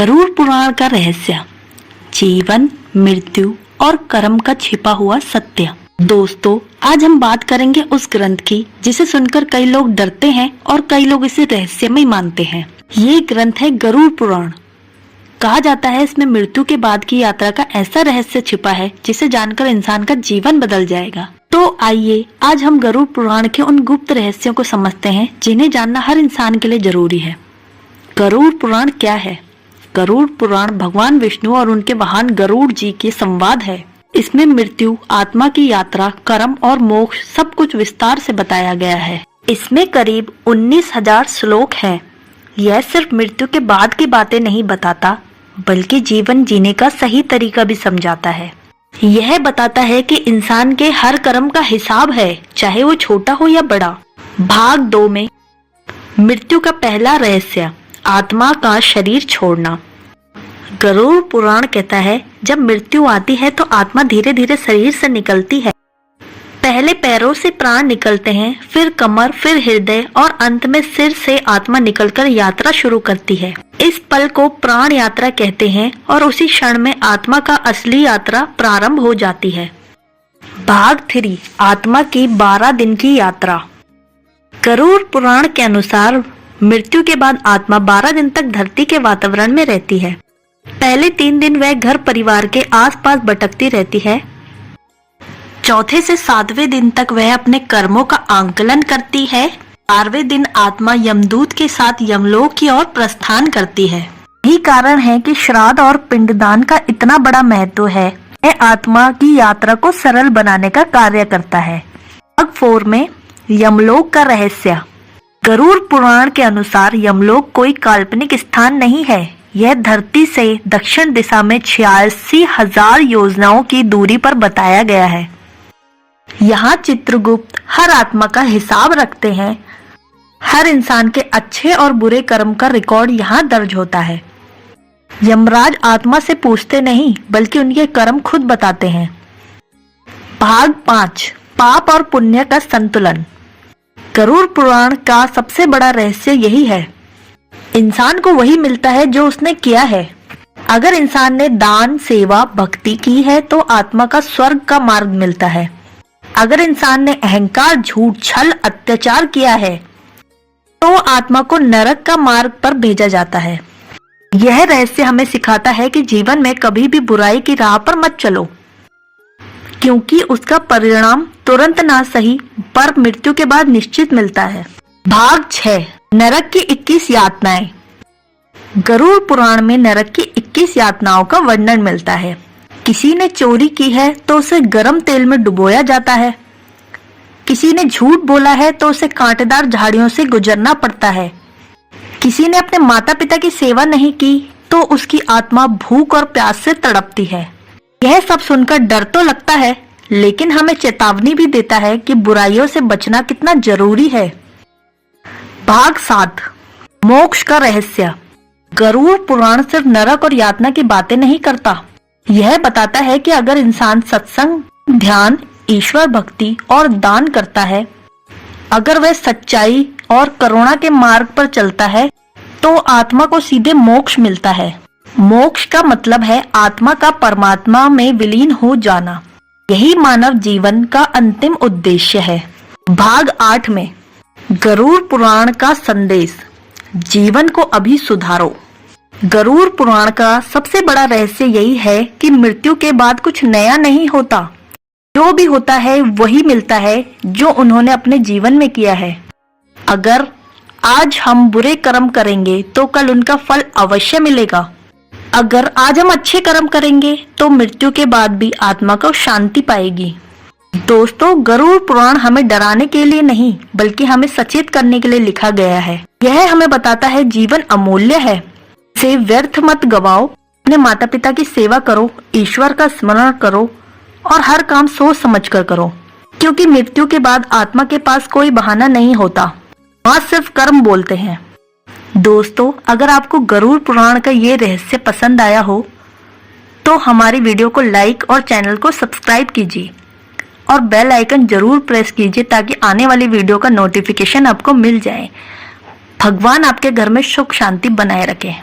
गरुड़ पुराण का रहस्य, जीवन, मृत्यु और कर्म का छिपा हुआ सत्य। दोस्तों, आज हम बात करेंगे उस ग्रंथ की जिसे सुनकर कई लोग डरते हैं और कई लोग इसे रहस्यमय मानते हैं। ये ग्रंथ है गरुड़ पुराण। कहा जाता है इसमें मृत्यु के बाद की यात्रा का ऐसा रहस्य छिपा है जिसे जानकर इंसान का जीवन बदल जाएगा। तो आइए आज हम गरुड़ पुराण के उन गुप्त रहस्यों को समझते हैं जिन्हें जानना हर इंसान के लिए जरूरी है। गरुड़ पुराण क्या है? गरुड़ पुराण भगवान विष्णु और उनके वाहन गरुड़ जी के संवाद है। इसमें मृत्यु, आत्मा की यात्रा, कर्म और मोक्ष सब कुछ विस्तार से बताया गया है। इसमें करीब 19,000 श्लोक हैं। यह सिर्फ मृत्यु के बाद की बातें नहीं बताता, बल्कि जीवन जीने का सही तरीका भी समझाता है। यह बताता है कि इंसान के हर कर्म का हिसाब है, चाहे वो छोटा हो या बड़ा। भाग 2 में मृत्यु का पहला रहस्य, आत्मा का शरीर छोड़ना। गरुड़ पुराण कहता है जब मृत्यु आती है तो आत्मा धीरे धीरे शरीर से निकलती है। पहले पैरों से प्राण निकलते हैं, फिर कमर, फिर हृदय और अंत में सिर से आत्मा निकलकर यात्रा शुरू करती है। इस पल को प्राण यात्रा कहते हैं और उसी क्षण में आत्मा का असली यात्रा प्रारंभ हो जाती है। भाग 3, आत्मा की 12 दिन की यात्रा। गरुड़ पुराण के अनुसार मृत्यु के बाद आत्मा 12 दिन तक धरती के वातावरण में रहती है। पहले 3 दिन वह घर परिवार के आसपास भटकती रहती है। चौथे से 7वें दिन तक वह अपने कर्मों का आंकलन करती है। 12वें दिन आत्मा यमदूत के साथ यमलोक की ओर प्रस्थान करती है। यही कारण है कि श्राद्ध और पिंडदान का इतना बड़ा महत्व है। यह आत्मा की यात्रा को सरल बनाने का कार्य करता है। भाग 4 में यमलोक का रहस्य। गरुड़ पुराण के अनुसार यमलोक कोई काल्पनिक स्थान नहीं है। यह धरती से दक्षिण दिशा में 86,000 योजनाओं की दूरी पर बताया गया है। यहाँ चित्रगुप्त हर आत्मा का हिसाब रखते हैं। हर इंसान के अच्छे और बुरे कर्म का रिकॉर्ड यहाँ दर्ज होता है। यमराज आत्मा से पूछते नहीं, बल्कि उनके कर्म खुद बताते हैं। भाग 5, पाप और पुण्य का संतुलन। गरुड़ पुराण का सबसे बड़ा रहस्य यही है। इंसान को वही मिलता है जो उसने किया है। अगर इंसान ने दान, सेवा, भक्ति की है तो आत्मा का स्वर्ग का मार्ग मिलता है। अगर इंसान ने अहंकार, झूठ, छल, अत्याचार किया है तो आत्मा को नरक का मार्ग पर भेजा जाता है। यह रहस्य हमें सिखाता है कि जीवन में कभी भी बुराई की राह पर मत चलो, क्योंकि उसका परिणाम तुरंत ना सही पर मृत्यु के बाद निश्चित मिलता है। भाग 6, नरक की 21 यातनाएं। गरुड़ पुराण में नरक की 21 यातनाओं का वर्णन मिलता है। किसी ने चोरी की है तो उसे गर्म तेल में डुबोया जाता है। किसी ने झूठ बोला है तो उसे कांटेदार झाड़ियों से गुजरना पड़ता है। किसी ने अपने माता पिता की सेवा नहीं की तो उसकी आत्मा भूख और प्यास से तड़पती है। यह सब सुनकर डर तो लगता है, लेकिन हमें चेतावनी भी देता है कि बुराइयों से बचना कितना जरूरी है। भाग 7, मोक्ष का रहस्य। गरुड़ पुराण सिर्फ नरक और यातना की बातें नहीं करता। यह बताता है कि अगर इंसान सत्संग, ध्यान, ईश्वर भक्ति और दान करता है, अगर वह सच्चाई और करुणा के मार्ग पर चलता है तो आत्मा को सीधे मोक्ष मिलता है। मोक्ष का मतलब है आत्मा का परमात्मा में विलीन हो जाना। यही मानव जीवन का अंतिम उद्देश्य है। भाग 8 में गरुड़ पुराण का संदेश, जीवन को अभी सुधारो। गरुड़ पुराण का सबसे बड़ा रहस्य यही है कि मृत्यु के बाद कुछ नया नहीं होता। जो भी होता है वही मिलता है जो उन्होंने अपने जीवन में किया है। अगर आज हम बुरे कर्म करेंगे तो कल उनका फल अवश्य मिलेगा। अगर आज हम अच्छे कर्म करेंगे तो मृत्यु के बाद भी आत्मा को शांति पाएगी। दोस्तों, गरुड़ पुराण हमें डराने के लिए नहीं, बल्कि हमें सचेत करने के लिए लिखा गया है। यह हमें बताता है जीवन अमूल्य है, इसे व्यर्थ मत गवाओ। अपने माता पिता की सेवा करो, ईश्वर का स्मरण करो और हर काम सोच समझ कर करो, क्योंकि मृत्यु के बाद आत्मा के पास कोई बहाना नहीं होता, वहाँ सिर्फ कर्म बोलते हैं। दोस्तों, अगर आपको गरुड़ पुराण का ये रहस्य पसंद आया हो तो हमारी वीडियो को लाइक और चैनल को सब्सक्राइब कीजिए और बेल आइकन जरूर प्रेस कीजिए ताकि आने वाली वीडियो का नोटिफिकेशन आपको मिल जाए। भगवान आपके घर में सुख शांति बनाए रखे।